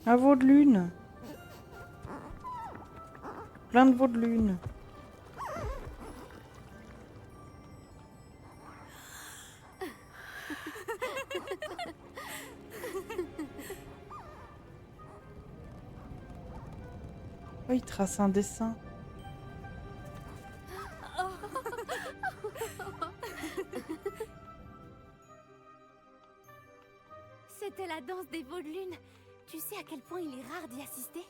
Un veau de lune. Plein de veaux de lune. Oh, il trace un dessin. C'était la danse des veaux de lune. Tu sais à quel point il est rare d'y assister?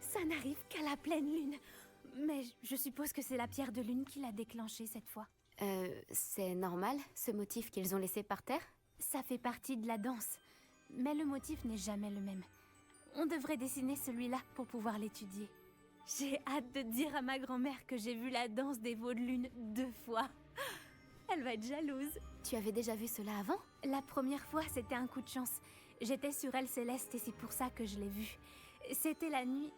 Ça n'arrive qu'à la pleine lune. Mais je suppose que c'est la pierre de lune qui l'a déclenché cette fois. C'est normal, ce motif qu'ils ont laissé par terre? Ça fait partie de la danse. Mais le motif n'est jamais le même. On devrait dessiner celui-là pour pouvoir l'étudier. J'ai hâte de dire à ma grand-mère que j'ai vu la danse des veaux de lune 2 fois. Elle va être jalouse. Tu avais déjà vu cela avant? La première fois, c'était un coup de chance. J'étais sur Elle Céleste et c'est pour ça que je l'ai vue. C'était la nuit...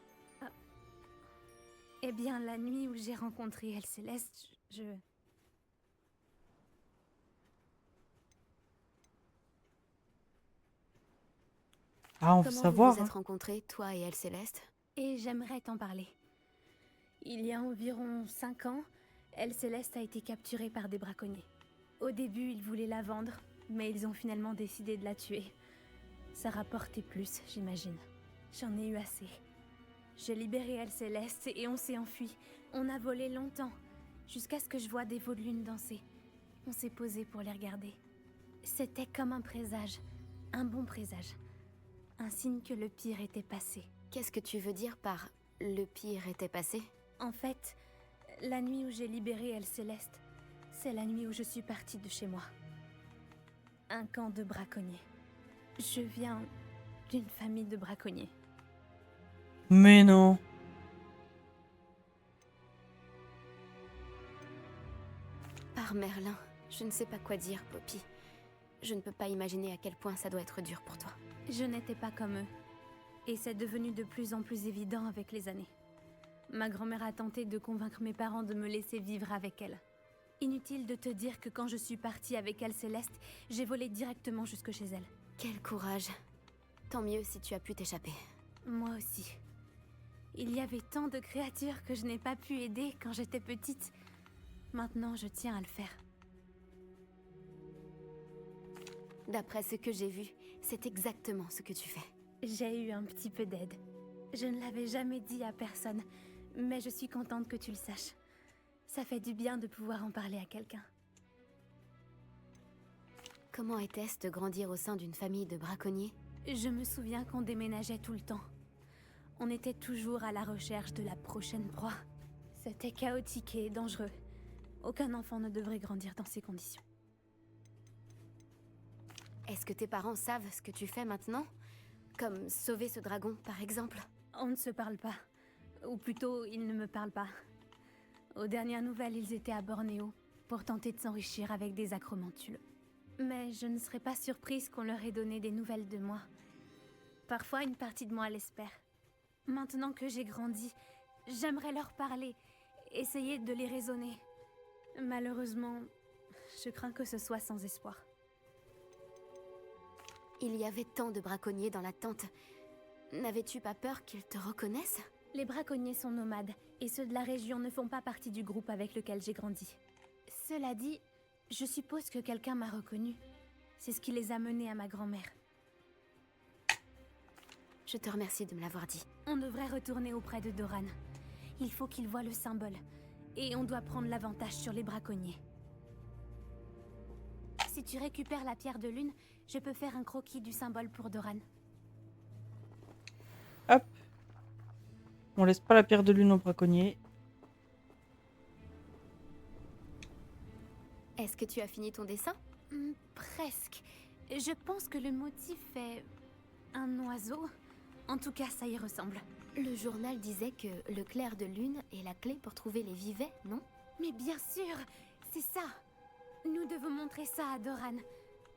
Eh bien, la nuit où j'ai rencontré Elle Céleste, je... Ah, on veut Comment savoir. vous vous êtes rencontrés, toi et Elle Céleste? Et j'aimerais t'en parler. Il y a environ 5 ans, Elle Céleste a été capturée par des braconniers. Au début, ils voulaient la vendre, mais ils ont finalement décidé de la tuer. Ça rapportait plus, j'imagine. J'en ai eu assez. J'ai libéré Elle Céleste et on s'est enfui. On a volé longtemps, jusqu'à ce que je voie des veaux de lune danser. On s'est posé pour les regarder. C'était comme un présage, un bon présage. Un signe que le pire était passé. Qu'est-ce que tu veux dire par « le pire était passé » ? En fait, la nuit où j'ai libéré Elle Céleste, c'est la nuit où je suis partie de chez moi. Un camp de braconniers. Je viens d'une famille de braconniers. Mais non. Père Merlin, je ne sais pas quoi dire, Poppy. Je ne peux pas imaginer à quel point ça doit être dur pour toi. Je n'étais pas comme eux. Et c'est devenu de plus en plus évident avec les années. Ma grand-mère a tenté de convaincre mes parents de me laisser vivre avec elle. Inutile de te dire que quand je suis partie avec elle, Céleste, j'ai volé directement jusque chez elle. Quel courage. Tant mieux si tu as pu t'échapper. Moi aussi. Il y avait tant de créatures que je n'ai pas pu aider quand j'étais petite. Maintenant, je tiens à le faire. D'après ce que j'ai vu, c'est exactement ce que tu fais. J'ai eu un petit peu d'aide. Je ne l'avais jamais dit à personne, mais je suis contente que tu le saches. Ça fait du bien de pouvoir en parler à quelqu'un. Comment était-ce de grandir au sein d'une famille de braconniers? Je me souviens qu'on déménageait tout le temps. On était toujours à la recherche de la prochaine proie. C'était chaotique et dangereux. Aucun enfant ne devrait grandir dans ces conditions. Est-ce que tes parents savent ce que tu fais maintenant? Comme sauver ce dragon, par exemple? On ne se parle pas. Ou plutôt, ils ne me parlent pas. Aux dernières nouvelles, ils étaient à Bornéo pour tenter de s'enrichir avec des acromantules. Mais je ne serais pas surprise qu'on leur ait donné des nouvelles de moi. Parfois, une partie de moi l'espère. Maintenant que j'ai grandi, j'aimerais leur parler, essayer de les raisonner. Malheureusement, je crains que ce soit sans espoir. Il y avait tant de braconniers dans la tente. N'avais-tu pas peur qu'ils te reconnaissent? Les braconniers sont nomades, et ceux de la région ne font pas partie du groupe avec lequel j'ai grandi. Cela dit, je suppose que quelqu'un m'a reconnue. C'est ce qui les a menés à ma grand-mère. Je te remercie de me l'avoir dit. On devrait retourner auprès de Doran. Il faut qu'il voie le symbole. Et on doit prendre l'avantage sur les braconniers. Si tu récupères la pierre de lune, je peux faire un croquis du symbole pour Doran. Hop. On laisse pas la pierre de lune au braconnier. Est-ce que tu as fini ton dessin? Presque. Je pense que le motif est un oiseau. En tout cas, ça y ressemble. Le journal disait que le clair de lune est la clé pour trouver les vivets, non? Mais bien sûr, c'est ça. Nous devons montrer ça à Doran,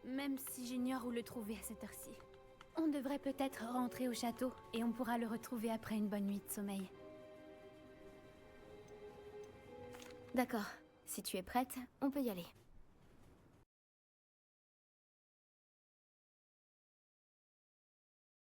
même si j'ignore où le trouver à cette heure-ci. On devrait peut-être rentrer au château et on pourra le retrouver après une bonne nuit de sommeil. D'accord. Si tu es prête, on peut y aller.